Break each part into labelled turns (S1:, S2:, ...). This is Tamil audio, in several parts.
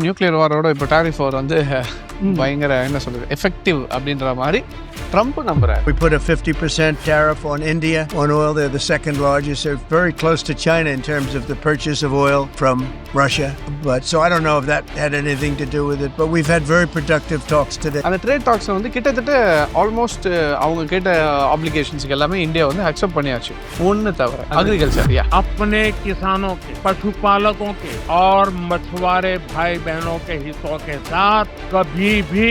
S1: நியூக்ளியர் வாரோட இப்போ டாரிஃப் வார் வந்து பயங்கர என்ன சொல்றது எஃபெக்டிவ் அப்படின்ற மாதிரி Trump நம்புறாரு.
S2: We put a 50% tariff on India on oil. They're the second largest. They're very close to China in terms of the purchase of oil from Russia. But so I don't know if that had anything to do with it. But we've had very productive talks today.
S1: அந்த ட்ரேட் டாக்ஸ் வந்து கிட்டத்தட்ட ஆல்மோஸ்ட் அவங்க கேட்ட ஆப்ளிகேஷன்ஸ்க்கு எல்லாமே இந்தியா வந்து அக்செப்ட் பண்ணியாச்சு. ஒன்று தவிர அக்ரிகல்ச்சர்
S3: अपने किसानों के, पशुपालकों के और मछुआरे भाई बहनों के हितों के साथ कभी भी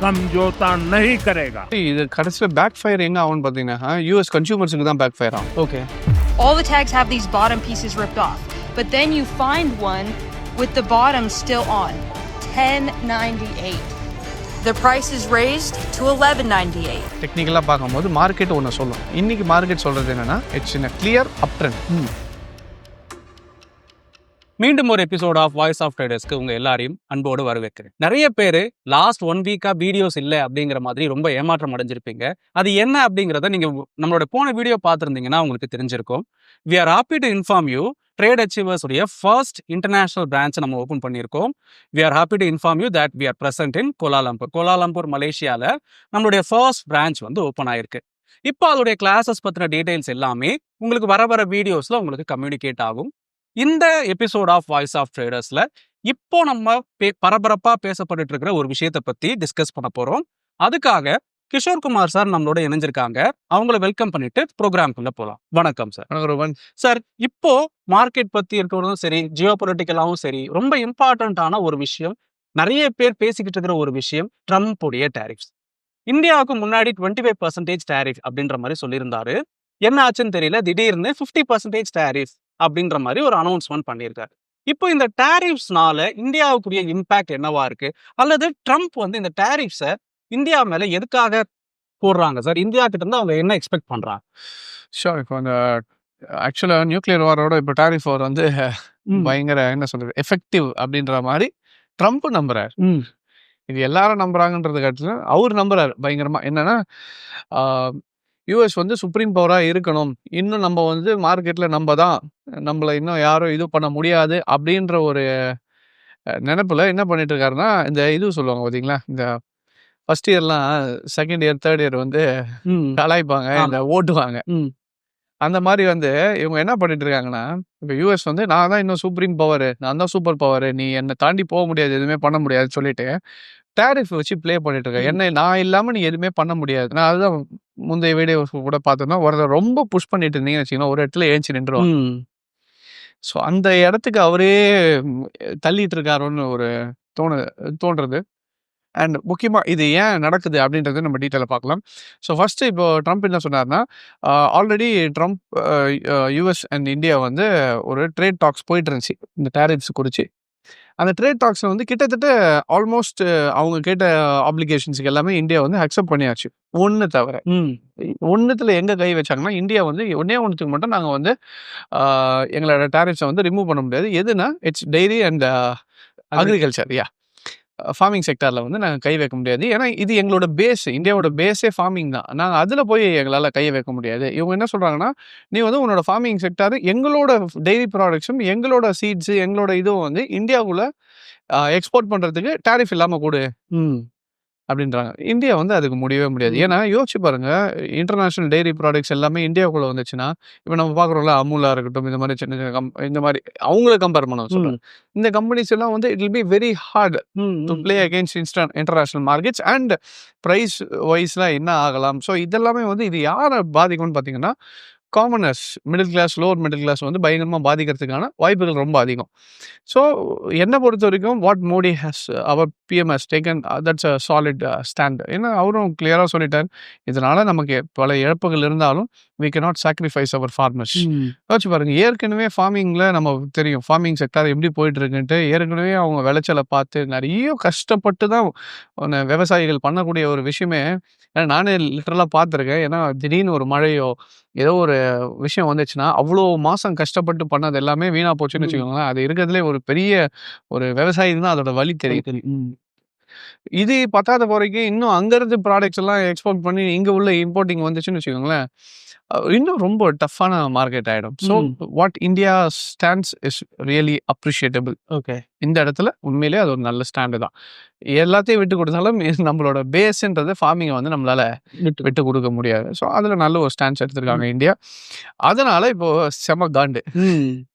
S3: समझौता नहीं करेगा.
S1: இது கடைசியில் பேக் ஃபயர் எங்க ஆகும்னு பார்த்தீங்கன்னா யூஎஸ் கன்சூமர்ஸுக்கு தான் பேக் ஃபயர் ஆகும். Okay,
S4: all the tags have these bottom pieces ripped off, but then you find one with the bottom still on. $10.98. The price is raised to $11.98.
S1: டெக்னிக்கலாக பார்க்கும்போது மார்க்கெட் ஒன்று சொல்லும். இன்னைக்கு மார்க்கெட் சொல்றது என்னன்னா it's in a clear up trend.
S5: மீண்டும் ஒரு எபிசோட் ஆஃப் வாய்ஸ் ஆஃப் ட்ரேடர்ஸ்க்கு உங்க எல்லாரையும் அன்போடு வரவேற்கிறேன். நிறைய பேர் லாஸ்ட் 1 வீக்கா வீடியோஸ் இல்லை அப்படிங்கிற மாதிரி ரொம்ப ஏமாற்றம் அடைஞ்சிருப்பீங்க. அது என்ன அப்படிங்கிறத நீங்க நம்மளோட போன வீடியோ பார்த்துருந்தீங்கன்னா உங்களுக்கு தெரிஞ்சிருக்கும். We are happy to inform you Trade Achievers உடைய ஃபர்ஸ்ட் இன்டர்நேஷனல் பிரான்ச் நம்ம ஓப்பன் பண்ணியிருக்கோம். We are happy to inform you that we are present in Kuala Lumpur மலேசியாவில் நம்மளுடைய ஃபர்ஸ்ட் பிரான்ச் வந்து ஓப்பன் ஆயிருக்கு. இப்போ அதோடைய கிளாஸஸ் பற்றின டீடைல்ஸ் எல்லாமே உங்களுக்கு வர வீடியோஸில் உங்களுக்கு கம்யூனிகேட் ஆகும். இந்த எபிசோட் ஆஃப் வாய்ஸ் ஆஃப் ட்ரேடர்ஸ்ல இப்போ நம்ம பரபரப்பா பேசப்பட்டு இருக்கிற ஒரு விஷயத்தை பத்தி டிஸ்கஸ் பண்ண போறோம். அதுக்காக கிஷோர் குமார் சார் நம்மளோட இணைஞ்சிருக்காங்க. அவங்கள வெல்கம் பண்ணிட்டு ப்ரோக்ராம்குள்ள போலாம். வணக்கம் சார். சார், இப்போ மார்க்கெட் பத்தி இருக்கிறதும் சரி, ஜியோ பொலிட்டிக்கலாவும் சரி, ரொம்ப இம்பார்ட்டன்டான ஒரு விஷயம், நிறைய பேர் பேசிக்கிட்டு இருக்கிற ஒரு விஷயம், ட்ரம்ப் உடைய டேரிஃப்ஸ். இந்தியாவுக்கு முன்னாடி 25% டேரிஃப் அப்படின்ற மாதிரி சொல்லியிருந்தாரு. என்ன ஆச்சுன்னு தெரியல, திடீர்னு 50% டேரிஃப் அப்படின்ற மாதிரி ஒரு அனௌன்ஸ்மெண்ட் பண்ணியிருக்காரு. இப்போ இந்த டேரிஃப்ஸ்னால இந்தியாவுக்குரிய இம்பாக்ட் என்னவா இருக்கு, அல்லது ட்ரம்ப் வந்து இந்த டேரிஃப்ஸை இந்தியா மேல எதுக்காக போடுறாங்க சார்? இந்தியா கிட்ட இருந்து அவங்க என்ன எக்ஸ்பெக்ட் பண்றாங்க?
S1: ஷோர். இப்போ அந்த ஆக்சுவலாக நியூக்ளியர் வாரோட இப்போ டாரிஃப் வார் வந்து பயங்கர என்ன சொல்றது எஃபெக்டிவ் அப்படின்ற மாதிரி ட்ரம்ப் நம்புறாரு. இது எல்லாரும் நம்புறாங்கன்றது காட்டிலும் அவர் நம்புறாரு பயங்கரமா. என்னன்னா யூஎஸ் வந்து சுப்ரீம் பவராக இருக்கணும், இன்னும் நம்ம வந்து மார்க்கெட்டில் நம்மளை இன்னும் யாரும் இது பண்ண முடியாது அப்படின்ற ஒரு நினைப்பில் என்ன பண்ணிட்டு இருக்காருன்னா, இந்த இது சொல்லுவாங்க பார்த்தீங்களா, இந்த ஃபர்ஸ்ட் இயர்லாம் செகண்ட் இயர் தேர்ட் இயர் வந்து கலாய்ப்பாங்க, இந்த ஓட்டுவாங்க. அந்த மாதிரி வந்து இவங்க என்ன பண்ணிட்டு இருக்காங்கன்னா, இப்போ யூஎஸ் வந்து நான் தான் இன்னும் சுப்ரீம் பவர், நான் தான் சூப்பர் பவர், நீ என்னை தாண்டி போக முடியாது, எதுவுமே பண்ண முடியாதுன்னு சொல்லிட்டு டேரிஃப் வச்சு ப்ளே பண்ணிட்டு இருக்கேன். என்ன நான் இல்லாமல் நீ எதுவுமே பண்ண முடியாது. நான் அதுதான் முந்தைய வீடியோ கூட பார்த்தோம்னா, ஒருத்தர் ரொம்ப புஷ் பண்ணிட்டு இருந்தீங்கன்னு வச்சுக்கோங்க, ஒரு இடத்துல ஏஞ்சி நின்றுவோம். ஸோ அந்த இடத்துக்கு அவரே தள்ளிட்டு இருக்காருன்னு ஒரு தோன்றது. அண்ட் முக்கியமாக இது ஏன் நடக்குது அப்படின்றது நம்ம டீட்டெயிலாக பார்க்கலாம். ஸோ ஃபர்ஸ்ட் இப்போ ட்ரம்ப் என்ன சொன்னார்னா, already Trump US and India வந்து ஒரு ட்ரேட் டாக்ஸ் போயிட்டு இருந்துச்சு இந்த டேரிஃப்ஸ் குறித்து. அந்த ட்ரேட் டாக்ஸில் வந்து கிட்டத்தட்ட ஆல்மோஸ்ட் அவங்க கேட்ட ஆப்ளிகேஷன்ஸுக்கு எல்லாமே இந்தியா வந்து அக்செப்ட் பண்ணியாச்சு. ஒன்று தவிர ஒன்றுத்தில் எங்கே கை வச்சாங்கன்னா, இந்தியா வந்து ஒன்றுத்துக்கு மட்டும் நாங்கள் வந்து எங்களோட டேரிஃப்ஸை வந்து ரிமூவ் பண்ண முடியாது. எதுனா it's dairy and agriculture, farming செக்டாரில் வந்து நாங்கள் கை வைக்க முடியாது. ஏன்னா இது எங்களோட பேஸ், இந்தியாவோட பேஸே ஃபார்மிங் தான். நாங்கள் அதில் போய் எங்களால் கையை வைக்க முடியாது. இவங்க என்ன சொல்கிறாங்கன்னா, நீ வந்து உன்னோட ஃபார்மிங் செக்டார், எங்களோட டெய்ரி ப்ராடக்ட்ஸும் எங்களோட சீட்ஸு எங்களோட இதுவும் வந்து இந்தியாவுக்குள்ளே எக்ஸ்போர்ட் பண்ணுறதுக்கு டேரிஃப் இல்லாமல் கொடு அப்படின்றாங்க. இந்தியா வந்து அதுக்கு முடியவே முடியாது. ஏன்னா யோசிச்சு பாருங்க, இன்டர்நேஷனல் டெய்ரி ப்ராடக்ட்ஸ் எல்லாமே இந்தியாவுக்குள்ள வந்துச்சுன்னா, இப்போ நம்ம பார்க்குறோம்ல, அமுலா இருக்கட்டும், இந்த மாதிரி சின்ன சின்ன இந்த மாதிரி அவங்கள கம்பேர் பண்ண சொல்கிறேன். இந்த கம்பெனிஸ் எல்லாம் வந்து it will be very hard to play against international markets and price வைஸ்லாம் என்ன ஆகலாம். ஸோ இதெல்லாமே வந்து இது யாரை பாதிக்கும்னு பார்த்தீங்கன்னா, commoners, middle class, lower middle class வந்து பயங்கரமாக பாதிக்கிறதுக்கான வாய்ப்புகள் ரொம்ப அதிகம். ஸோ என்னை பொறுத்த வரைக்கும் வாட் மோடி ஹேஸ் அவர் PM has taken that's a solid stand. ஏன்னா அவரும் கிளியராக சொல்லிட்டார், இதனால நமக்கு பல இழப்புகள் இருந்தாலும் we cannot sacrifice our farmers. யோசிச்சு பாருங்க, ஏற்கனவே ஃபார்மிங்கில் நம்ம தெரியும் ஃபார்மிங் செக்டார் எப்படி போயிட்டு இருக்குன்ட்டு. ஏற்கனவே அவங்க விளைச்சலை பார்த்து நிறைய கஷ்டப்பட்டு தான் விவசாயிகள் பண்ணக்கூடிய ஒரு விஷயமே நானே லிட்டரலாக பார்த்துருக்கேன். ஏன்னா திடீர்னு ஒரு மழையோ ஏதோ ஒரு விஷயம் வந்துச்சுன்னா, அவ்வளோ மாதம் கஷ்டப்பட்டு பண்ணது எல்லாமே வீணாக போச்சுன்னு வச்சுக்கோங்களேன். அது இருக்கிறதுலே ஒரு பெரிய ஒரு விவசாயி தான் அதோட வழி தெரியும். இது பத்தாத குறைக்கு இன்னும் அங்கேருந்து ப்ராடக்ட்ஸ் எல்லாம் எக்ஸ்போர்ட் பண்ணி இங்கே உள்ள இம்போர்ட்டிங் வந்துச்சுன்னு வச்சுக்கோங்களேன், இன்னும் ரொம்ப டஃப்பான மார்க்கெட் ஆகிடும். So what India stands is really appreciable.
S5: Okay.
S1: இந்த இடத்துல உண்மையிலேயே அது ஒரு நல்ல ஸ்டாண்டு தான். எல்லாத்தையும் விட்டு கொடுத்தாலும் நம்மளோட பேஸ்ன்றது ஃபார்மிங்கை வந்து நம்மளால விட்டு கொடுக்க முடியாது. ஸோ அதில் நல்ல ஒரு ஸ்டாண்ட்ஸ் எடுத்திருக்காங்க இந்தியா. அதனால இப்போ செம காண்டு,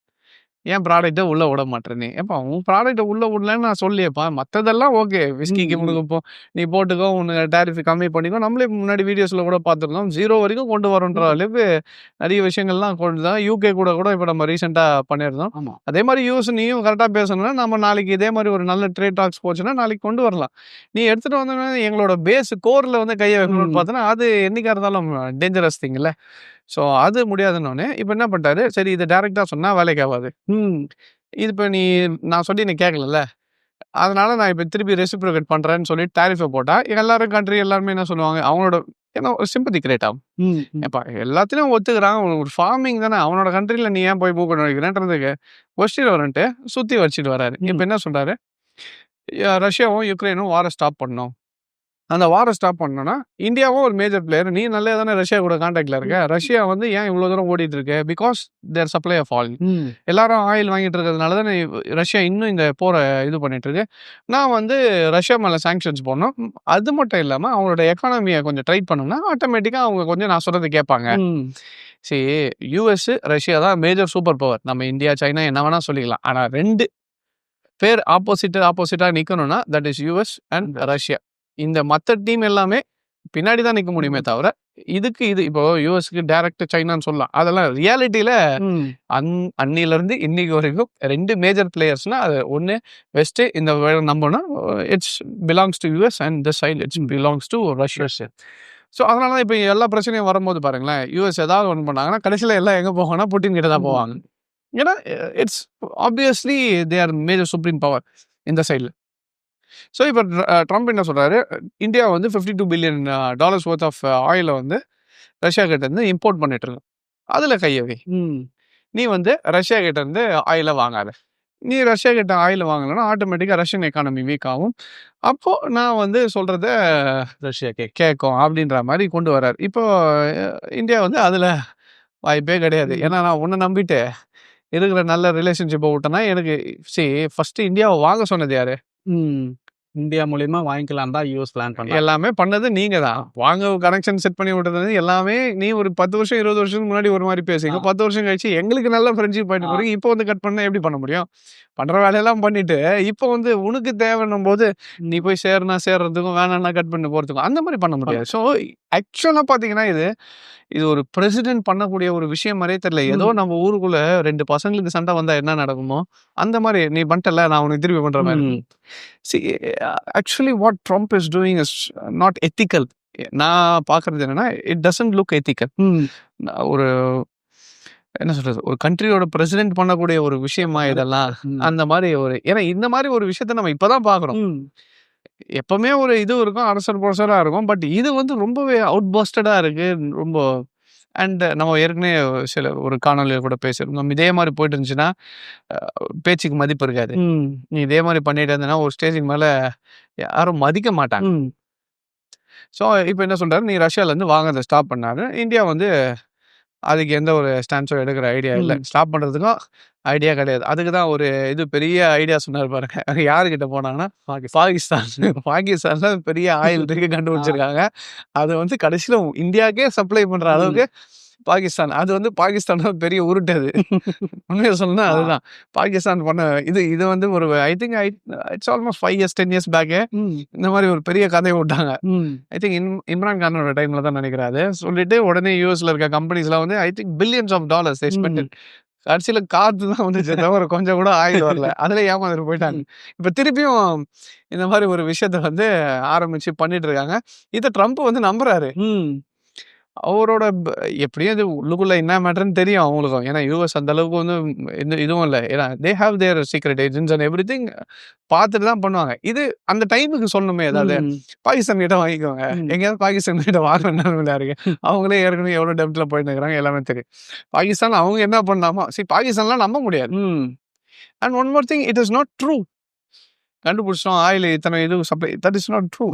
S1: என் ப்ராடக்ட்டை உள்ளே விட மாட்டேன். நீ ஏப்பா உன் ப்ராடக்ட்டை உள்ளே விடலன்னு நான் சொல்லியப்பா, மற்றதெல்லாம் ஓகே, விஸ்கிக்கு முழுக்கப்போ நீ போட்டுக்கோ, உனக்கு டேரிஃப் கம்மி பண்ணிக்கோ. நம்மளே முன்னாடி வீடியோஸில் கூட பார்த்துருந்தோம், 0 வரைக்கும் கொண்டு வரோன்ற அளவுக்கு நிறைய விஷயங்கள்லாம் கொண்டு தான். யூகே கூட இப்போ நம்ம ரீசெண்டாக பண்ணியிருந்தோம்.
S5: ஆமாம்.
S1: அதே மாதிரி யூஸ் நீயும் கரெக்டாக பேசணும்னா நம்ம நாளைக்கு இதே மாதிரி ஒரு நல்ல ட்ரேட் டாக்ஸ் போச்சுன்னா நாளைக்கு கொண்டு வரலாம். நீ எடுத்துகிட்டு வந்தோன்னா எங்களோட பேஸ் கோரில் வந்து கையை வைக்கணும்னு பார்த்தோன்னா அது என்னைக்கா இருந்தாலும் டேஞ்சரஸ் திங் இல்லை. ஸோ அது முடியாதுன்னொன்னே இப்போ என்ன பண்ணிட்டாரு, சரி இதை டேரெக்டாக சொன்னால் வேலைக்கு ஆகாது. இது இப்போ நான் சொல்லி நீ கேட்கல, அதனால நான் இப்போ திருப்பி ரெசிப்ரோகேட் பண்ணுறேன்னு சொல்லி டேரிஃபை போட்டால் எல்லாரும் கண்ட்ரி எல்லாருமே என்ன சொல்லுவாங்க, அவங்களோட ஏன்னா ஒரு சிம்பத்தி கிரியேட் ஆகும். ஏப்பா எல்லாத்தையும் ஒத்துக்கிறாங்க, ஒரு ஃபார்மிங் தானே, அவனோட கண்ட்ரியில் நீ ஏன் போய் மூவ் பண்ண வைக்கிறேன்றதுக்கு கொஸ்டின் வரன்ட்டு சுற்றி வச்சுட்டு வராரு. இப்போ என்ன சொல்கிறாரு, ரஷ்யாவும் யுக்ரைனும் வாரை ஸ்டாப் பண்ணணும். அந்த வாரை ஸ்டாப் பண்ணோன்னா இந்தியாவும் ஒரு மேஜர் பிளேயர், நீ நல்லா தானே ரஷ்யா கூட கான்டாக்டில் இருக்க. ரஷ்யா வந்து ஏன் இவ்வளோ தூரம் ஓடிட்டு இருக்கு, because there supply of oil. எல்லாரும் ஆயில் வாங்கிட்டு இருக்கிறதுனால தான் ரஷ்யா இன்னும் இந்த போரை இது பண்ணிட்டு இருக்கு. நான் வந்து ரஷ்யா மேலே சாங்ஷன்ஸ் போடணும். அது மட்டும் இல்லாமல் அவங்களோட எக்கானமியை கொஞ்சம் டைட் பண்ணோம்னா ஆட்டோமேட்டிக்காக அவங்க கொஞ்சம் நான் சொல்கிறது கேட்பாங்க. சரி, யூஎஸ் ரஷ்யா தான் மேஜர் சூப்பர் பவர், நம்ம இந்தியா சைனா என்ன வேணால் சொல்லிக்கலாம். ஆனால் 2 பேர் ஆப்போசிட்டாக நிற்கணும்னா that is US and Russia. இந்த மற்ற டீம் எல்லாமே பின்னாடி தான் நிற்க முடியுமே தவிர இதுக்கு இது இப்போ யூஎஸ்க்கு டைரக்ட் சைனான்னு சொல்லலாம். அதெல்லாம் ரியாலிட்டியில அன்னிலிருந்து இன்னைக்கு வரைக்கும் 2 மேஜர் பிளேயர்ஸ்னா அது ஒன்று வெஸ்ட், இந்த நம்பனா it's belongs to US and the side it's belongs to Russia. So அதனால தான் இப்போ எல்லா பிரச்சனையும் வரும்போது பாருங்களேன், யூஎஸ் ஏதாவது ஒன்று பண்ணாங்கன்னா கடைசியில் எல்லாம் எங்கே போவாங்கன்னா புட்டின் கிட்ட தான் போவாங்க. ஏன்னா it's obviously they are major supreme power இந்த சைடில். ஸோ இப்போ ட்ரம்ப் என்ன சொல்கிறாரு, இந்தியா வந்து $52 பில்லியன் ஒர்த் ஆஃப் ஆயிலை வந்து ரஷ்யா கிட்டேருந்து இம்போர்ட் பண்ணிட்டு இருக்கோம், அதில் கையவை. நீ வந்து ரஷ்யா கிட்டேருந்து ஆயிலை வாங்காத. நீ ரஷ்யா கிட்ட ஆயில் வாங்கலைன்னா ஆட்டோமேட்டிக்காக ரஷ்யன் எக்கானமி வீக் ஆகும். அப்போது நான் வந்து சொல்கிறத ரஷ்யா கேட்கும் அப்படின்ற மாதிரி கொண்டு வர்றாரு. இப்போ இந்தியா வந்து அதில் வாய்ப்பே கிடையாது. ஏன்னா நான் உன்னை நம்பிட்டு இருக்கிற நல்ல ரிலேஷன்ஷிப்பை விட்டேன்னா எனக்கு ஃபஸ்ட்டு இந்தியாவை வாங்க சொன்னது யாரு?
S5: இந்தியா மூலியமா வாங்கிக்கலாம் தான் யூஎஸ் பிளான் பண்ண.
S1: எல்லாமே பண்ணது நீங்க தான். வாங்க கனெக்ஷன் செட் பண்ணி விட்டது எல்லாமே நீ ஒரு 10 வருஷம் 20 வருஷத்துக்கு முன்னாடி ஒரு மாதிரி பேசுங்க, 10 வருஷம் கழிச்சு எங்களுக்கு நல்ல ஃப்ரெண்ட்ஷிப் ஆயிட்டு போறீங்க. இப்போ வந்து கட் பண்ண எப்படி பண்ண முடியும்? பண்ற வேலையெல்லாம் பண்ணிட்டு இப்போ வந்து உனக்கு தேவைன்னும் போது நீ போய் சேர்றதுக்கும் வேணாம்னா கட் பண்ணி போறதுக்கும் அந்த மாதிரி பண்ண முடியாது. ஸோ ஆக்சுவலா பாத்தீங்கன்னா இது ஒரு பிரசிடென்ட் பண்ணக்கூடிய ஒரு விஷயம் மாதிரியே தெரியல. ஏதோ நம்ம ஊருக்குள்ள 2 பசங்களுக்கு சண்டை வந்தா என்ன நடக்குமோ அந்த மாதிரி நீ பண்ணிட்டல, நான் உனக்கு திருப்பி பண்ற மாதிரி. Actually what Trump is doing is not ethical. நான் பாக்குறது என்னன்னா இட் டசன்ட் லுக் எத்திக்கல். ஒரு என்ன சொல்றது, ஒரு கண்ட்ரியோட பிரசிடென்ட் பண்ணக்கூடிய ஒரு விஷயமா இதெல்லாம் அந்த மாதிரி ஏன்னா இந்த மாதிரி ஒரு விஷயத்த நம்ம இப்பதான் பாக்குறோம். எப்பவுமே ஒரு இது இருக்கும், அரசரா இருக்கும். பட் இது வந்து ரொம்பவே அவுட் பஸ்டடா இருக்கு ரொம்ப. அண்ட் நம்ம ஏற்கனவே ஒரு காணொலியில் கூட பேசியிருந்தோம், இதே மாதிரி போயிட்டு இருந்துச்சுன்னா பேச்சுக்கு மதிப்பு இருக்காது. நீ இதே மாதிரி பண்ணிட்டு இருந்தேன்னா ஒரு ஸ்டேஜுக்கு மேல யாரும் மதிக்க மாட்டாங்க. ஸோ இப்போ என்ன சொல்றாரு, நீ ரஷ்யாலேருந்து வாங்க ஸ்டாப் பண்ணாரு. இந்தியா வந்து அதுக்கு எந்த ஒரு ஸ்டான்ஸும் எடுக்கிற ஐடியா இல்லை, ஸ்டாப் பண்ணுறதுக்கும் ஐடியா கிடையாது. அதுக்கு தான் ஒரு இது பெரிய ஐடியா சொன்னார் பாருங்க. யாருக்கிட்ட போனாங்கன்னா பாகிஸ்தான்ல பெரிய ஆயில் இருக்கு கண்டுபிடிச்சிருக்காங்க. அது வந்து கடைசியில் இந்தியாவுக்கே சப்ளை பண்ணுற அளவுக்கு பாகிஸ்தான், அது வந்து பாகிஸ்தான் பெரிய உருட்டு. அது உண்மையை சொல்லணும்னா அதுதான் பாகிஸ்தான் பண்ண இது வந்து ஒரு I think it's almost 5 years 10 years back இந்த மாதிரி ஒரு பெரிய கதையை விட்டாங்க. ஐ திங்க் இம்ரான் கானோட டைம்ல தான் நினைக்கிறாரு. சொல்லிட்டு உடனே யூஎஸ்ல இருக்க கம்பெனிஸ்லாம் வந்து ஐ திங்க் $billions ஸ்பெண்ட். கடைசியில் காற்று தான் வந்துச்சு தவிர கொஞ்சம் கூட ஆயில் வரல. அதில் ஏமாந்துட்டு போயிட்டாங்க. இப்போ திருப்பியும் இந்த மாதிரி ஒரு விஷயத்த வந்து ஆரம்பிச்சு பண்ணிட்டு இருக்காங்க. இதை ட்ரம்ப் வந்து நம்புறாரு. அவரோட எப்படியும் இது உள்ளுக்குள்ள என்ன மேட்டர்ன்னு தெரியும் அவங்களுக்கும். ஏன்னா யூஎஸ் அந்த அளவுக்கு வந்து இதுவும் இல்லை. ஏன்னா they have their secret agents and every thing பார்த்துட்டு தான் பண்ணுவாங்க. இது அந்த டைமுக்கு சொல்லணுமே, ஏதாவது பாகிஸ்தான் கிட்ட வாங்கிக்கோங்க, எங்கேயாவது பாகிஸ்தான் கிட்ட வாங்க நிலைமையில இருக்கு. அவங்களே ஏற்கனவே எவ்வளோ டெப்த்ல போயிட்டு இருக்கிறாங்க எல்லாமே தெரியும். பாகிஸ்தான் அவங்க என்ன பண்ணாமோ பாகிஸ்தான்லாம் நம்ப முடியாது. And one more thing, it is not true. கண்டுபிடிச்சோம் ஆயில் இத்தனை இது supply, that is not true.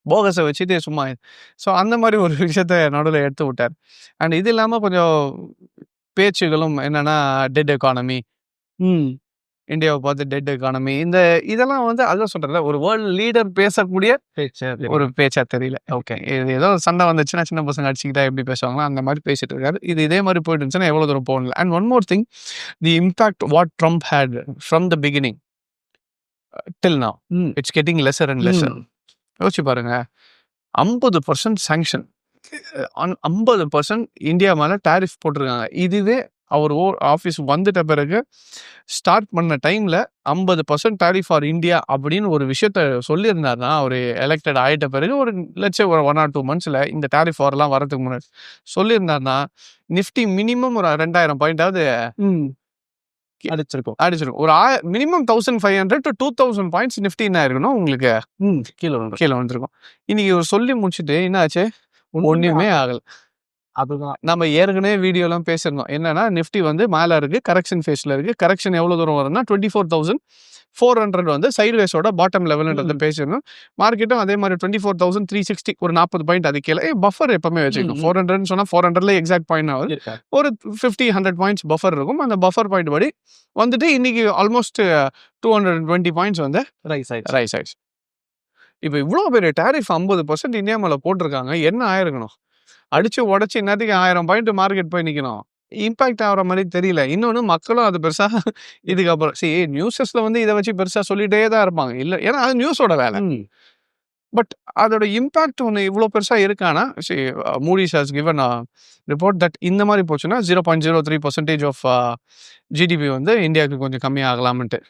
S1: போகஸை வச்சுட்டு சும்மா. ஸோ அந்த மாதிரி ஒரு விஷயத்த நடுவில் எடுத்து விட்டார். அண்ட் இது இல்லாமல் கொஞ்சம் பேச்சுகளும் என்னன்னா டெட் எக்கானமி, இந்தியாவை பார்த்து டெட் எக்கானமி, இதெல்லாம் வந்து அதான் சொல்றேன், ஒரு வேர்ல்டு லீடர் பேசக்கூடிய ஒரு பேச்சா தெரியல. ஓகே, இது ஏதோ சண்டை வந்துச்சுன்னா சின்ன பசங்க அடிச்சுக்கிட்டா எப்படி பேசுவாங்களோ அந்த மாதிரி பேசிட்டு இருக்காரு. இது இதே மாதிரி போயிட்டு இருந்துச்சுன்னா எவ்வளோ தூரம் போகல. And one more thing, the impact what Trump had from the beginning till now it's getting lesser and lesser. யோசிச்சு பாருங்க, 50% சாங்ஷன், 50% இந்தியா மேலே டாரிஃப் போட்டிருக்காங்க. இதுவே அவர் ஆஃபீஸ் வந்துட்ட பிறகு ஸ்டார்ட் பண்ண டைமில் 50% டாரிஃப் ஃபார் இந்தியா அப்படின்னு ஒரு விஷயத்த சொல்லியிருந்தாருன்னா, அவர் எலெக்டட் ஆகிட்ட பிறகு ஒரு லட்சம் ஒரு 1 or 2 monthsல இந்த டாரிஃப் வார்லாம் வரதுக்கு முன்னாடி சொல்லியிருந்தாருன்னா நிஃப்டி மினிமம் ஒரு 2000 பாயிண்டாவது அடிச்சிருக்கும். ஒரு மினிமம் 1500 to 2000 பாயிண்ட்ஸ் நிஃப்டி என்ன இருக்கணும் உங்களுக்கு கீழே வந்துருக்கும். இன்னைக்கு ஒரு சொல்லி முடிச்சுட்டு என்ன ஆச்சு, ஒன்றுமே ஆகலை. அதுதான் நம்ம ஏற்கனவே வீடியோலாம் பேசியிருந்தோம். என்னன்னா நிஃப்டி வந்து மேலே இருக்கு, கரெக்ஷன் ஃபேஸில் இருக்கு. கரெக்ஷன் எவ்வளோ தூரம் வரும்னா 24,400 வந்து சைட்வேஸோட பாட்டம் லெவல்ன்றது பேசியிருந்தோம். மார்க்கெட்டும் அதே மாதிரி 24,360 ஒரு 40 பாயிண்ட் அது கீழே பஃபர் எப்பவுமே வச்சுக்கணும். 400 சொன்னால் 400ல எக்ஸாக்ட் பாயிண்ட் ஆகுது, ஒரு 50-100 பாயிண்ட்ஸ் பஃபர் இருக்கும். அந்த பஃபர் பாயிண்ட் படி வந்துட்டு இன்னைக்கு ஆல்மோஸ்ட் 220 பாயிண்ட்ஸ் வந்து ரைஸ் ஆயிடுச்சு. இப்போ இவ்வளோ பெரிய டாரிஃப் 50% இந்தியா மேலே போட்டிருக்காங்க. என்ன ஆயிருக்கணும், அடிச்சு உடச்சி என்னத்துக்கு 1000 பாயிண்ட் மார்க்கெட் போய் நிற்கணும். இம்பாக்ட் ஆகிற மாதிரி தெரியல. இன்னொன்று மக்களும் அது பெருசாக இதுக்கப்புறம் நியூஸஸ்ல வந்து இதை வச்சு பெருசாக சொல்லிட்டே தான் இருப்பாங்க. இல்லை, ஏன்னா அது நியூஸோட வேலை. பட் அதோட இம்பாக்ட் ஒன்று இவ்வளோ பெருசாக இருக்கானா, Moody's has given report that இந்த மாதிரி போச்சுன்னா 0.03% ஆஃப் ஜிடிபி வந்து இந்தியாவுக்கு கொஞ்சம் கம்மியாகலாம்ட்டு.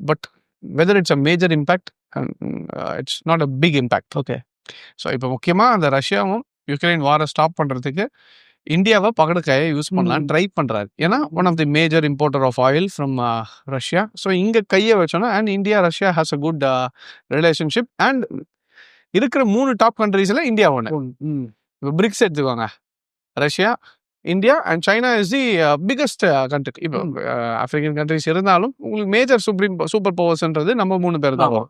S1: But whether it's a major impact, it's not a big impact. Okay, so இப்போ முக்கியமாக அந்த ரஷ்யாவும் யுக்ரைன் வாரை ஸ்டாப் பண்ணுறதுக்கு இந்தியாவை பகடக்காயை யூஸ் பண்ணலான்னு ட்ரை பண்ணுறாரு. ஏன்னா one of the major importer of oil from Russia. So இங்கே கையை வச்சோன்னா and India Russia has a good relationship. And இருக்கிற 3 டாப் கண்ட்ரீஸில் இந்தியா ஒன்று. இப்போ பிரிக்ஸ் எடுத்துக்கோங்க, Russia, India and China is the biggest country. இப்போ ஆஃப்ரிக்கன் கண்ட்ரிஸ் இருந்தாலும் உங்களுக்கு மேஜர் சூப்பர் பவர்ஸ்ன்றது நம்ம 3 பேர் தான்.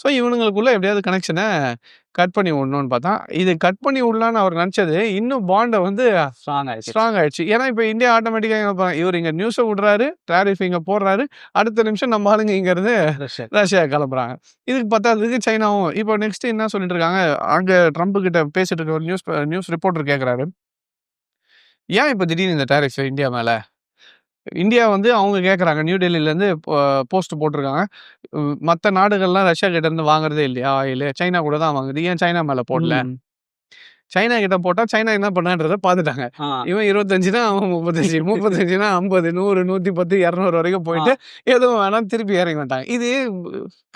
S1: ஸோ இவனுங்களுக்குள்ள எப்படியாவது கனெக்ஷனை கட் பண்ணி விடணும்னு பார்த்தா, இது கட் பண்ணி விடலான்னு அவர் நினச்சது இன்னும் பாண்டை வந்து ஸ்ட்ராங் ஆயிடுச்சு. ஏன்னா இப்போ இந்தியா ஆட்டோமேட்டிக்காக இவர் இங்கே நியூஸை விடுறாரு, டாரிஃப் இங்கே போடுறாரு, அடுத்த நிமிஷம் நம்ம ஆளுங்க இங்கேருந்து ரஷ்யா கிளம்புறாங்க. இதுக்கு பத்தாததுக்கு சைனாவும் இப்போ நெக்ஸ்ட் என்ன சொல்லிட்டு இருக்காங்க, அங்கே ட்ரம்ப் கிட்ட பேசிட்டு இருக்க ஒரு நியூஸ் ரிப்போர்ட்டர் கேட்குறாரு, ஏன் இப்போ திடீர்னு இந்த டாரிஃப் இந்தியா மேலே? இந்தியா வந்து அவங்க கேட்குறாங்க, நியூ டெல்லியிலேருந்து போஸ்ட் போட்டிருக்காங்க, மற்ற நாடுகள்லாம் ரஷ்யா கிட்டேருந்து வாங்குறதே இல்லையா ஆயில், சைனா கூட தான் வாங்குது, ஏன் சைனா மேலே போடல? சைனா கிட்ட போட்டால் சைனா என்ன பண்ணான்றதை பார்த்துட்டாங்க. இவன் 25னா அவன் 35, 35னா 50, 100, 110, 200 வரைக்கும் போயிட்டு எதுவும் வேணாம் திருப்பி இறங்கி வந்துட்டாங்க. இது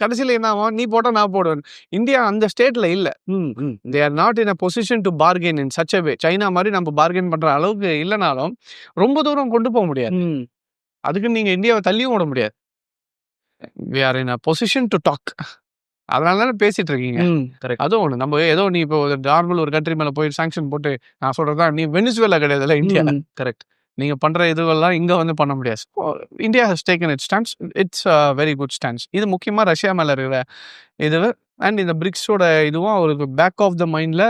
S1: கடைசியில் என்ன ஆகும், நீ போட்டால் நான் போடுவேன். இந்தியா அந்த ஸ்டேட்டில் இல்லை. They are not in a position to bargain in such a way. China மாதிரி நம்ம பார்கெயின் பண்ணுற அளவுக்கு இல்லைனாலும் ரொம்ப தூரம் கொண்டு போக முடியாது. அதுக்கு நீங்கள் இந்தியாவை தள்ளியும் விட முடியாது. We are in a position to talk. அதனால தானே பேசிட்டு இருக்கீங்க. அதுவும் ஒன்று, நம்ம ஏதோ நீ இப்போ நார்மல் ஒரு கண்ட்ரி மேலே போய் சாங்ஷன் போட்டு நான் சொல்கிறதான், நீ வெனிசுவேலா கிடையாதுல்ல, இந்தியா. கரெக்ட். நீங்கள் பண்ணுற இதுவெல்லாம் இங்கே வந்து பண்ண முடியாது. India has taken it's stands. It's very good stands. இது முக்கியமாக ரஷ்யா மேலே இருக்கிற இது அண்ட் இந்த பிரிக்ஸோட இதுவும் அவருக்கு பேக் ஆஃப் த மைண்டில்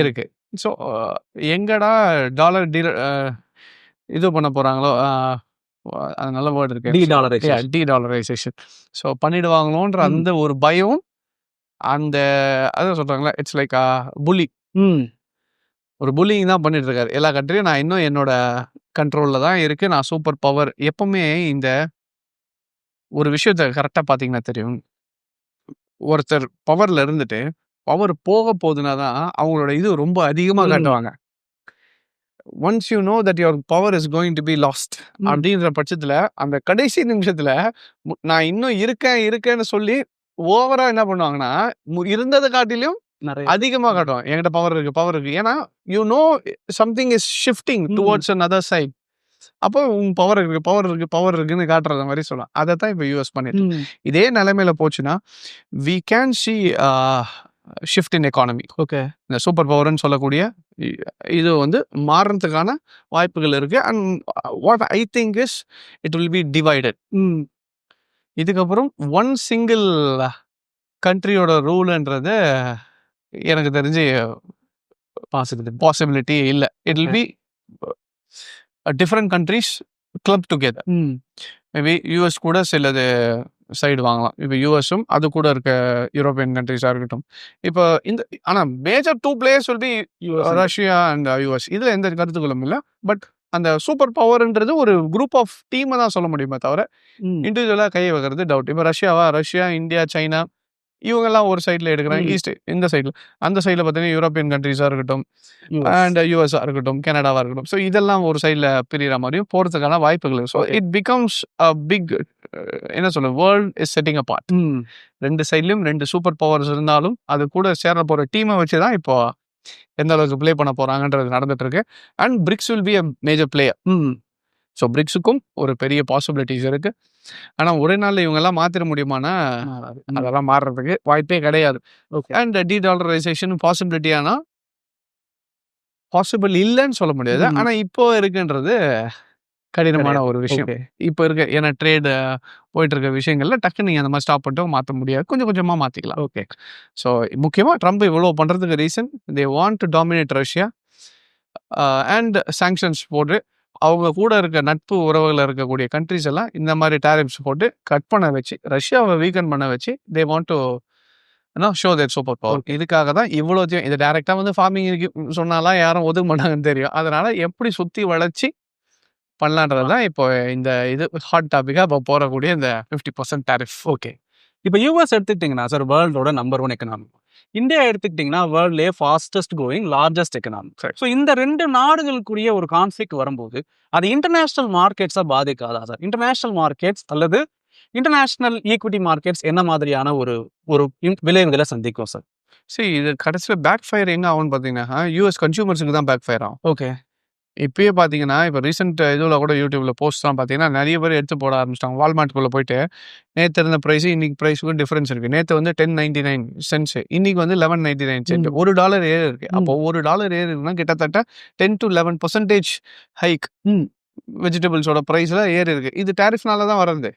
S1: இருக்கு. ஸோ எங்கடா டாலர் இது பண்ண போகிறாங்களோ, அது நல்ல வேர்டு இருக்கு, டீடாலரைசேஷன். ஸோ பண்ணிடுவாங்களோன்ற அந்த ஒரு பயம், அந்த அதான் சொல்றாங்களா, இட்ஸ் லைக் புலி. ஒரு புல்லிங் தான் பண்ணிட்டு இருக்காரு எல்லா கண்ட்ரியும். நான் இன்னும் என்னோட கண்ட்ரோல்ல தான் இருக்கு, நான் சூப்பர் பவர். எப்பவுமே இந்த ஒரு விஷயத்த கரெக்டா பாத்தீங்கன்னா தெரியும், ஒருத்தர் பவர்ல இருந்துட்டு பவர் போக போகுதுன்னா தான் அவங்களோட இது ரொம்ப அதிகமா காட்டுவாங்க. Once you know that your power is going to be lost அப்படின்ற பட்சத்துல அந்த கடைசி நிமிஷத்துல நான் இன்னும் இருக்கேன்னு சொல்லி ஓவரா என்ன பண்ணுவாங்கன்னா இருந்ததை காட்டிலும் அதிகமா காட்டுவாங்க, என்கிட்ட பவர் இருக்கு. ஏன்னா you know something is shifting towards another side. அப்போ உன் பவர் இருக்குன்னு காட்டுறத மாதிரி சொல்லலாம். அதை தான் இப்போ யூஎஸ் பண்ணிட்டு இதே நிலைமையில போச்சுன்னா we can see shift in economy. Okay, இந்த சூப்பர் பவர்னு சொல்லக்கூடிய இது வந்து மாறுறதுக்கான வாய்ப்புகள் இருக்கு. And what I think is it will be divided. இதுக்கப்புறம் ஒன் சிங்கிள் கண்ட்ரியோட ரூல்ன்றது எனக்கு தெரிஞ்சு பாசிபிலிட்டி இல்லை. It will be different countries club together. Maybe US கூட சிலது சைடு வாங்கலாம். இப்போ யூஎஸும் அது கூட இருக்க யூரோப்பியன் கண்ட்ரிஸாக இருக்கட்டும். இப்போ இந்த ஆனால் major 2 players will be Russia and US. இதில் எந்த கருத்துக்களும் இல்லை. பட் அந்த சூப்பர் பவர்ன்றது ஒரு குரூப் ஆஃப் டீமை தான் சொல்ல முடியுமே தவிர இண்டிவிஜுவலாக கையை வைக்கிறது டவுட். இப்போ ரஷ்யா, இந்தியா, சைனா இவங்கெல்லாம் ஒரு சைடில் எடுக்கிறாங்க. ஈஸ்ட் இந்த சைடில், அந்த சைடில் பார்த்தீங்கன்னா யூரோப்பியன் கண்ட்ரிஸாக இருக்கட்டும் அண்ட் யூஎஸ்ஆ இருக்கட்டும், கனடாவாக இருக்கட்டும். ஸோ இதெல்லாம் ஒரு சைடில் பிரிகிற மாதிரியும் போகிறதுக்கான வாய்ப்புகள். So it becomes a big என்ன சொல்ல world is setting a part. 2 சைட்லையும் 2 சூப்பர் பவர்ஸ் இருந்தாலும் அது கூட சேர போகிற டீமை வச்சு தான் இப்போ எந்த அளவுக்கு ப்ளே பண்ண போகிறாங்கன்றது நடந்துட்டு இருக்கு. And BRICS will be a major player. So பிரிக்ஸுக்கும் ஒரு பெரிய பாசிபிலிட்டிஸ் இருக்குது. ஆனால் ஒரே நாளில் இவங்கெல்லாம் மாற்றிட முடியுமானா அதெல்லாம் மாறுறதுக்கு வாய்ப்பே கிடையாது. அண்ட் டீடாலரைசேஷன் பாசிபிலிட்டி ஆனால் பாசிபிள் இல்லைன்னு சொல்ல முடியாது. ஆனால் இப்போ இருக்குன்றது கடினமான ஒரு விஷயம். இப்போ இருக்க ஏன்னா ட்ரேடு போயிட்டு இருக்க விஷயங்கள்ல டக்குன்னு நீங்கள் அந்த மாதிரி ஸ்டாப் பண்ணிட்டு மாற்ற முடியாது. கொஞ்சம் கொஞ்சமாக மாற்றிக்கலாம். ஓகே. ஸோ முக்கியமாக ட்ரம்ப் இவ்வளோ பண்ணுறதுக்கு reason they want to dominate Russia and sanctions போட்டு அவங்க கூட இருக்க நட்பு உறவுகளில் இருக்கக்கூடிய கண்ட்ரிஸ் எல்லாம் இந்த மாதிரி டேரிஃப்ஸ் போட்டு கட் பண்ண வச்சு ரஷ்யாவை வீக்கன் பண்ண வச்சு they want to show there super power. இதுக்காக தான் இவ்வளோத்தையும் இது டைரெக்டாக வந்து ஃபார்மிங் சொன்னாலாம் யாரும் ஒதுக்க மாட்டாங்கன்னு தெரியும். அதனால எப்படி சுற்றி வளைச்சி பண்ணலான்றது தான் இப்போ இந்த இது ஹாட் டாப்பிக்காக இப்போ போகக்கூடிய இந்த 50% டேரிஃப்.
S5: ஓகே. இப்போ யூஎஸ் எடுத்துக்கிட்டிங்கன்னா சார் வேர்ல்டோட நம்பர் 1 எக்கனாமி. இந்தியா எடுத்துக்கிட்டிங்கன்னா வேர்ல்ட்லேயே fastest growing largest economy. So இந்த 2 நாடுகளுக்குரிய ஒரு கான்ஃப்ளிக்ட் வரும்போது அது இன்டர்நேஷ்னல் மார்க்கெட்ஸாக பாதிக்காதா சார்? இன்டர்நேஷ்னல் மார்க்கெட்ஸ் அல்லது இன்டர்நேஷ்னல் ஈக்விட்டி மார்க்கெட்ஸ் என்ன மாதிரியான ஒரு விளைவுகளை சந்திக்கும் சார்?
S1: சரி, இது கடைசியில் பேக் ஃபயர் எங்கே ஆகும்னு பார்த்தீங்கன்னா யூஎஸ் கன்சியூமர்ஸுக்கு தான் பேக் ஃபயர் ஆகும்.
S5: ஓகே.
S1: இப்பயே பார்த்தீங்கன்னா இப்போ ரீசெண்ட் இதில் கூட யூடியூப்ல போஸ்ட்லாம் பார்த்தீங்கன்னா நிறைய பேர் எடுத்து போட ஆரம்பிச்சிட்டாங்க. வால்மார்ட்குள்ளே போயிட்டு நேற்று இருந்த ப்ரைஸ் இன்னைக்கு ப்ரைஸுக்கும் டிஃப்ரென்ஸ் இருக்குது. நேற்று வந்து 10.99 சென்ட்ஸ், இன்னைக்கு வந்து 11.99 சென்ட். $1 ஏறி இருக்கு. அப்போ $1 ஏறி இருக்குன்னா கிட்டத்தட்ட 10 to 11% ஹைக் வெஜிடபிள்ஸோட ப்ரைஸில் ஏறி இருக்கு. இது டேரிஃப்னால தான் வருது.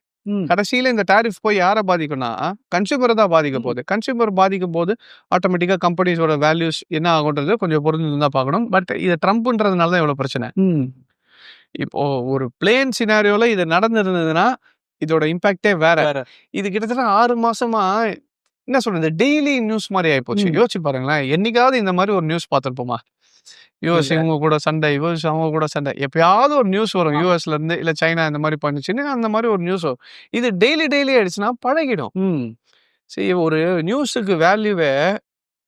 S1: கடைசியில் இந்த டேரிஃப் போய் யாரை பாதிக்கும்னா கன்சியூமரை தான் பாதிக்க போகுது. கன்சியூமர் பாதிக்கும் போது ஆட்டோமேட்டிக்காக கம்பெனிஸோட வேல்யூஸ் என்ன ஆகுன்றது கொஞ்சம் பொருந்து தான் பார்க்கணும். பட் இது ட்ரம்ப்ன்றதுனால தான் எவ்வளோ பிரச்சனை. இப்போ ஒரு பிளேன் சினாரியோல இது நடந்திருந்ததுன்னா இதோட இம்பாக்டே வேற. இது கிட்டத்தட்ட 6 மாசமா என்ன சொல்றது டெய்லி நியூஸ் மாதிரி ஆயிப்போச்சு. யோசிச்சு பாருங்களேன், என்னைக்காவது இந்த மாதிரி ஒரு நியூஸ் பார்த்துருப்போமா? யூஎஸ் இவங்க கூட சண்டை, யூஎஸ் அவங்க கூட சண்டை, எப்பயாவது ஒரு நியூஸ் வரும் யூஎஸ்ல இருந்து, இல்லை சைனா இந்த மாதிரி பண்ணுச்சுன்னு அந்த மாதிரி ஒரு நியூஸ் வரும். இது டெய்லி ஆயிடுச்சுன்னா பழகிடும். சரி, ஒரு நியூஸுக்கு வேல்யூவே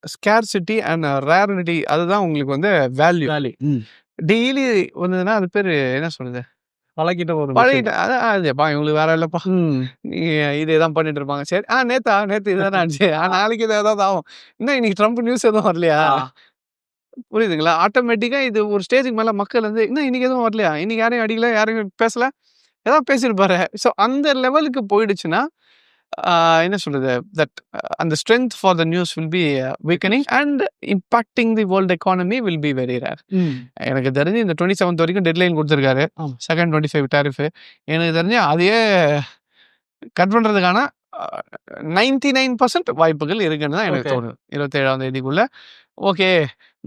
S1: ஸ்கேர்சிட்டி அண்ட் ரேரிட்டி, அதுதான் உங்களுக்கு வந்து வேல்யூ. டெய்லி வந்ததுன்னா அது பேர் என்ன சொல்றது பழகிட்ட. அதான் இவங்களுக்கு வேற இல்லப்பா, இதே தான் பண்ணிட்டு இருப்பாங்க. சரி, நேத்து இதுதானே ஆச்சு, நாளைக்கு இது ஏதாவது ஆகும். இன்னும் இன்னைக்கு ட்ரம்ப் நியூஸ் எதுவும் வரலையா? புரியுதுங்களா? ஆட்டோமேட்டிக்கா இது ஒரு ஸ்டேஜுக்கு மேல மக்கள் வந்து இன்னும் இன்னைக்கு எதுவும் வரலையா, இன்னைக்கு யாரையும் அடிக்கல, யாரையும் பேசல, ஏதாவது பேசியிருப்பாரு. ஸோ அந்த லெவலுக்கு போயிடுச்சுன்னா என்ன சொல்றது தட் அந்த strength for the news will be weakening and impacting the world economy will be very rare. எனக்கு தெரிஞ்சு இந்த 27th வரைக்கும் டெட்லைன் கொடுத்துருக்காரு. செகண்ட் 25 டேரிஃப் எனக்கு தெரிஞ்சு அதையே கட் பண்றதுக்கான 99% வாய்ப்புகள் இருக்குன்னு தான் எனக்கு தோணுது. 27ஆம் தேதிக்குள்ள ஓகே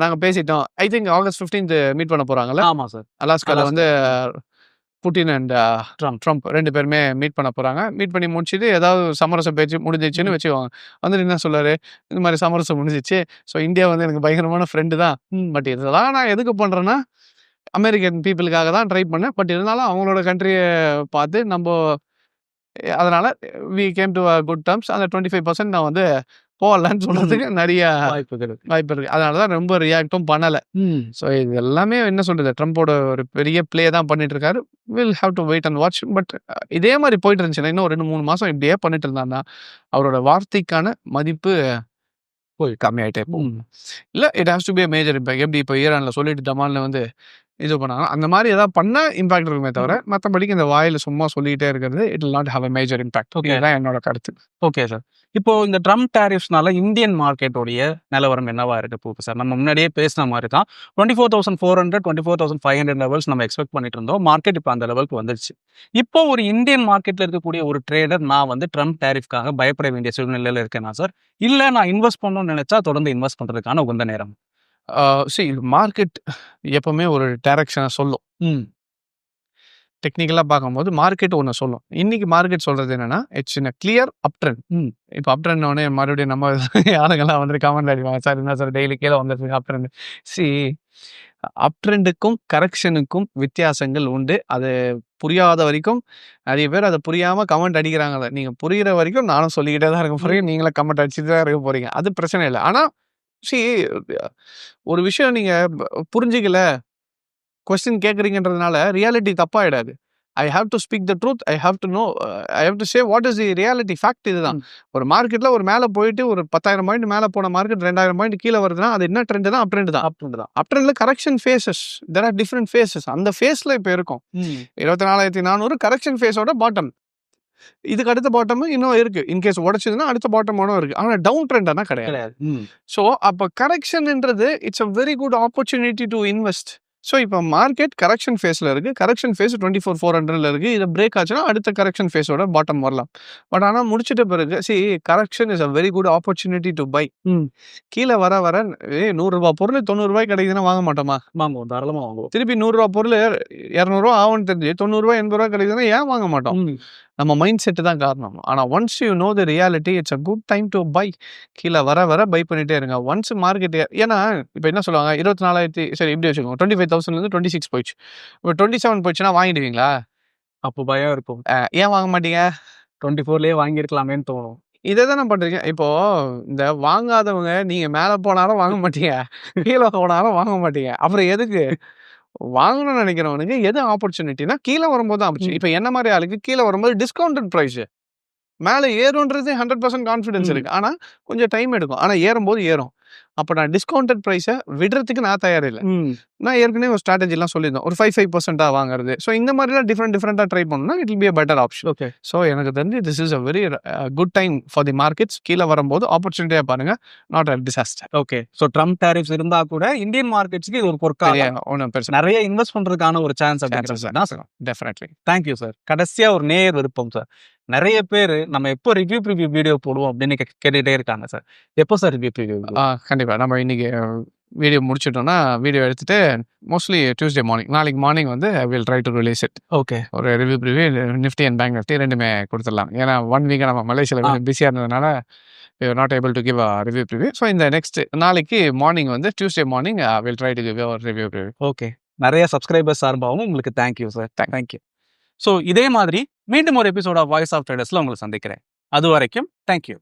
S1: நாங்கள் பேசிட்டோம். I think August 15th meet பண்ண போறாங்கல்ல?
S5: ஆமாம் சார்.
S1: அலாஸ்காவில் வந்து புட்டின் அண்ட் ட்ரம்ப் 2 பேருமே மீட் பண்ண போறாங்க. மீட் பண்ணி முடிச்சுட்டு ஏதாவது சமரச பேச்சு முடிஞ்சிச்சுன்னு வச்சுக்கோங்க. வந்துட்டு என்ன சொல்லாரு, இந்த மாதிரி சமரசம் முடிஞ்சிச்சு, ஸோ இந்தியா வந்து எனக்கு பயங்கரமான ஃப்ரெண்டு தான், பட் இதெல்லாம் நான் எதுக்கு பண்றேன்னா அமெரிக்கன் பீப்புளுக்காக தான் ட்ரை பண்ணேன், பட் இருந்தாலும் அவங்களோட கண்ட்ரியை பார்த்து நம்ம அதனால we came to good terms. அந்த 25% நான் வந்து போகலான்னு சொல்றதுக்கு நிறைய வாய்ப்பு இருக்கு. அதனாலதான் ரொம்ப ரியாக்டும் பண்ணல. ஸோ இது எல்லாமே என்ன சொல்றது ட்ரம்போட ஒரு பெரிய பிளே தான் பண்ணிட்டு இருக்காரு. Will have to wait and watch. But இதே மாதிரி போயிட்டு இருந்துச்சுன்னா இன்னும் 2-3 மாசம் இப்படியே பண்ணிட்டு இருந்தாங்கன்னா அவரோட வார்த்தைக்கான மதிப்பு கம்மியாயிட்டே போகும். இல்லை, it has to be major impact. எப்படி இப்போ ஈரான்ல சொல்லிட்டு டமால்னு வந்து இது பண்ணாங்க. அந்த மாதிரி ஏதாவது பண்ணா இம்பாக்ட் இருக்குமே தவிர, மத்தபடிக்கு இந்த வாயில சும்மா சொல்லிட்டே இருக்கிறது it will not have a major impact.
S5: Okay.
S1: இதுதான் என்னோட கருத்து.
S5: Okay sir. இப்போ இந்த ட்ரம்ப் டாரிஃப்ஸ்னால இந்தியன் மார்க்கெட்டோடைய நிலவரம் என்னவா இருக்க போகுது சார்? நம்ம முன்னாடியே பேசின மாதிரி தான் 24,400 24,500 லெவல்ஸ் நம்ம எக்ஸ்பெக்ட் பண்ணிட்டு இருந்தோம். மார்க்கெட் இப்போ அந்த லெவலுக்கு வந்துருச்சு. இப்போ ஒரு இந்தியன் மார்க்கெட்ல இருக்கக்கூடிய ஒரு ட்ரேடர் நான் வந்து ட்ரம்ப் டாரிஃப்காக பயப்பட வேண்டிய சூழ்நிலையில இருக்கேனா சார்? இல்ல நான் இன்வெஸ்ட் பண்ணணும்னு நினைச்சா தொடர்ந்து இன்வெஸ்ட் பண்றதுக்கான உகந்த நேரம்?
S1: மார்க்கெட் எப்பவுமே ஒரு டைரக்ஷனை சொல்லும். டெக்னிக்கலா பார்க்கும்போது மார்க்கெட் ஒன்று சொல்லும். இன்னைக்கு மார்க்கெட் சொல்றது என்னன்னா, it's in a clear up trend. இப்போ அப் ட்ரெண்ட் உடனே மறுபடியும் நம்ம ஆளுங்கெல்லாம் வந்து கமெண்ட் அடிப்பாங்க, சார் என்ன சார் டெய்லி கீழே வந்துருக்கு அப் ட்ரெண்ட். அப் ட்ரெண்டுக்கும் கரெக்ஷனுக்கும் வித்தியாசங்கள் உண்டு. அது புரியாத வரைக்கும் நிறைய பேர் அதை புரியாம கமெண்ட் அடிக்கிறாங்க. நீங்க புரியுற வரைக்கும் நானும் சொல்லிக்கிட்டே தான் இருக்க போறீங்க, நீங்களும் கமெண்ட் அடிச்சுட்டு தான் இருக்க போறீங்க. அது பிரச்சனை இல்லை. ஆனா ஒரு விஷயம் நீங்க புரிஞ்சுக்கல, கொஸ்டின் கேட்குறீங்கன்றதுனால ரியாலிட்டி தப்பாயிடாது. I have to speak the truth. I have to know, I have to say what is the reality fact. இதுதான் ஒரு மார்க்கெட்ல ஒரு மேலே போயிட்டு ஒரு 10,000 பாயிண்ட் மேலே போன மார்க்கெட் 2,000 பாயிண்ட் கீழே வருதுன்னா அது என்ன ட்ரெண்ட் தான்? அப் ட்ரெண்ட் தான். அப் ட்ரெண்ட்ல correction phases, there are different phases. அந்த ஃபேஸ்ல இப்போ இருக்கும் 24,400 கரெக்ஷன் ஃபேஸோட பாட்டம். இதுக்கு அடுத்த பாட்டம் இன்னும் இருக்கு. இன்கேஸ் உடச்சதுன்னா அடுத்த பாட்டமோட இருக்கு. ஆனால் டவுன் ட்ரெண்டானா கிடையாது. ஸோ அப்போ கரெக்ஷன்ன்றது it's a very good opportunity to invest. So இப்போ மார்க்கெட் கரெக்ஷன் ஃபேஸில் இருக்குது. கரெக்ஷன் ஃபேஸ் 24,400 இருக்குது. இதை பிரேக் ஆச்சுன்னா அடுத்த கரெக்ஷன் ஃபேஸோட பாட்டம் வரலாம். பட் ஆனால் முடிச்சிட்ட பிறகு correction is a very good opportunity to buy. கீழே வர வர 100 ரூபா பொருள் 90 ரூபாய்க்கு கிடைக்குதுன்னா வாங்க மாட்டோமா?
S5: வாங்குவோம், தாராளமாக வாங்குவோம்.
S1: திருப்பி 100 ரூபா பொருள் 200 ரூபா ஆகும்னு தெரிஞ்சு 90 ரூபா 80 ரூபா கிடைக்குதுன்னா ஏன் வாங்க மாட்டோம்? நம்ம மைண்ட் செட்டு தான் காரணம். ஆனால் once you know the reality it's a good time to buy. கீழே வர வர பை பண்ணிட்டே இருங்க. ஒன்ஸ் மார்க்கெட், ஏன்னா இப்போ என்ன சொல்லுவாங்க, 24,000 சரி இப்படி வச்சுக்கோங்க, 25,000 26 போயிடுச்சு. இப்போ 27 போயிடுச்சுன்னா வாங்கிடுவீங்களா?
S5: அப்போ பயம் இருக்கும்.
S1: ஏன் வாங்க மாட்டீங்க?
S5: 24லயே வாங்கியிருக்கலாமேன்னு தோணும்.
S1: இதை தானே பண்றீங்க. இப்போ இந்த வாங்காதவங்க நீங்க மேலே போனாலும் வாங்க மாட்டீங்க, கீழே போனாலும் வாங்க மாட்டீங்க. அப்புறம் எதுக்கு வாங்கணும்னு நினைக்கிறவனுக்கு எது ஆப்பர்ச்சுனிட்டினா கீழே வரும்போது தான் ஆப்பர்ச்சுனிட்டி. இப்போ என்ன மாதிரி ஆளுக்கு கீழே வரும்போது டிஸ்கவுண்டட் ப்ரைஸ், மேலே ஏறும்ன்றது 100% கான்ஃபிடன்ஸ் இருக்கு. ஆனால் கொஞ்சம் டைம் எடுக்கும். ஆனால் ஏறும்போது ஏறும். அப்போ நான் டிஸ்கவுண்டட் ப்ரைஸை விடுறதுக்கு நான் தயார் இல்லை. நான் ஏற்கனவே ஒரு ஸ்ட்ராட்டஜிலாம் சொல்லியிருந்தேன், ஒரு 5% வாங்குறது. ஸோ இந்த மாதிரிலாம் டிஃப்ரெண்டாக ட்ரை பண்ணணும்னா it will be a better option.
S5: Okay.
S1: So எனக்கு தெரிஞ்சு this is a very good time for the markets. கீழே வரும்போது ஆப்பர்ச்சுனிட்டியாக பாருங்க, not a disaster.
S5: Okay. So Trump tariffs இருந்தா கூட இந்தியன் மார்க்கெட்ஸ்க்கு இது ஒரு பொற்காலம்.
S1: ஒன்றும் பெருசு
S5: நிறைய இன்வெஸ்ட் பண்றதுக்கான ஒரு சான்ஸ் அப்படிங்கிறது.
S1: டெஃபினெட்லி.
S5: Thank you sir. கடைசியா ஒரு நேயர் விருப்பம் சார். நிறைய பேர் நம்ம எப்போ ரிவ்யூ வீடியோ போடுவோம் அப்படின்னு கேட்டுட்டே இருக்காங்க சார். எப்போ சார் ரிவ்யூ ப்ரிவ்யூ?
S1: கண்டிப்பாக நம்ம இன்னைக்கு வீடியோ முடிச்சிட்டோம்னா வீடியோ எடுத்துட்டு மோஸ்ட்லி டியூஸ்டே மார்னிங், நாளைக்கு மார்னிங் வந்து I will try to release it.
S5: Okay. ஒரு
S1: review preview Nifty and bank Nifty ரெண்டுமே கொடுத்துடலாம். ஏன்னா 1 வீக்காக நம்ம மலேசியாவில் கொஞ்சம் பிஸியாக இருந்ததுனால we were not able to give a review preview. So இந்த நெக்ஸ்ட் நாளைக்கு மார்னிங் வந்து Tuesday morning I will try to give you a review preview.
S5: Okay. நிறைய சப்ஸ்கிரைபர்ஸ் சார்பாகவும் உங்களுக்கு தேங்க்யூ சார். தேங்க்யூ. ஸோ இதே மாதிரி மீண்டும் ஒரு எபிசோட் ஆஃப் வாய்ஸ் ஆஃப் ட்ரேடர்ஸ்ல உங்களை சந்திக்கிறேன். அது வரைக்கும் தேங்க்யூ.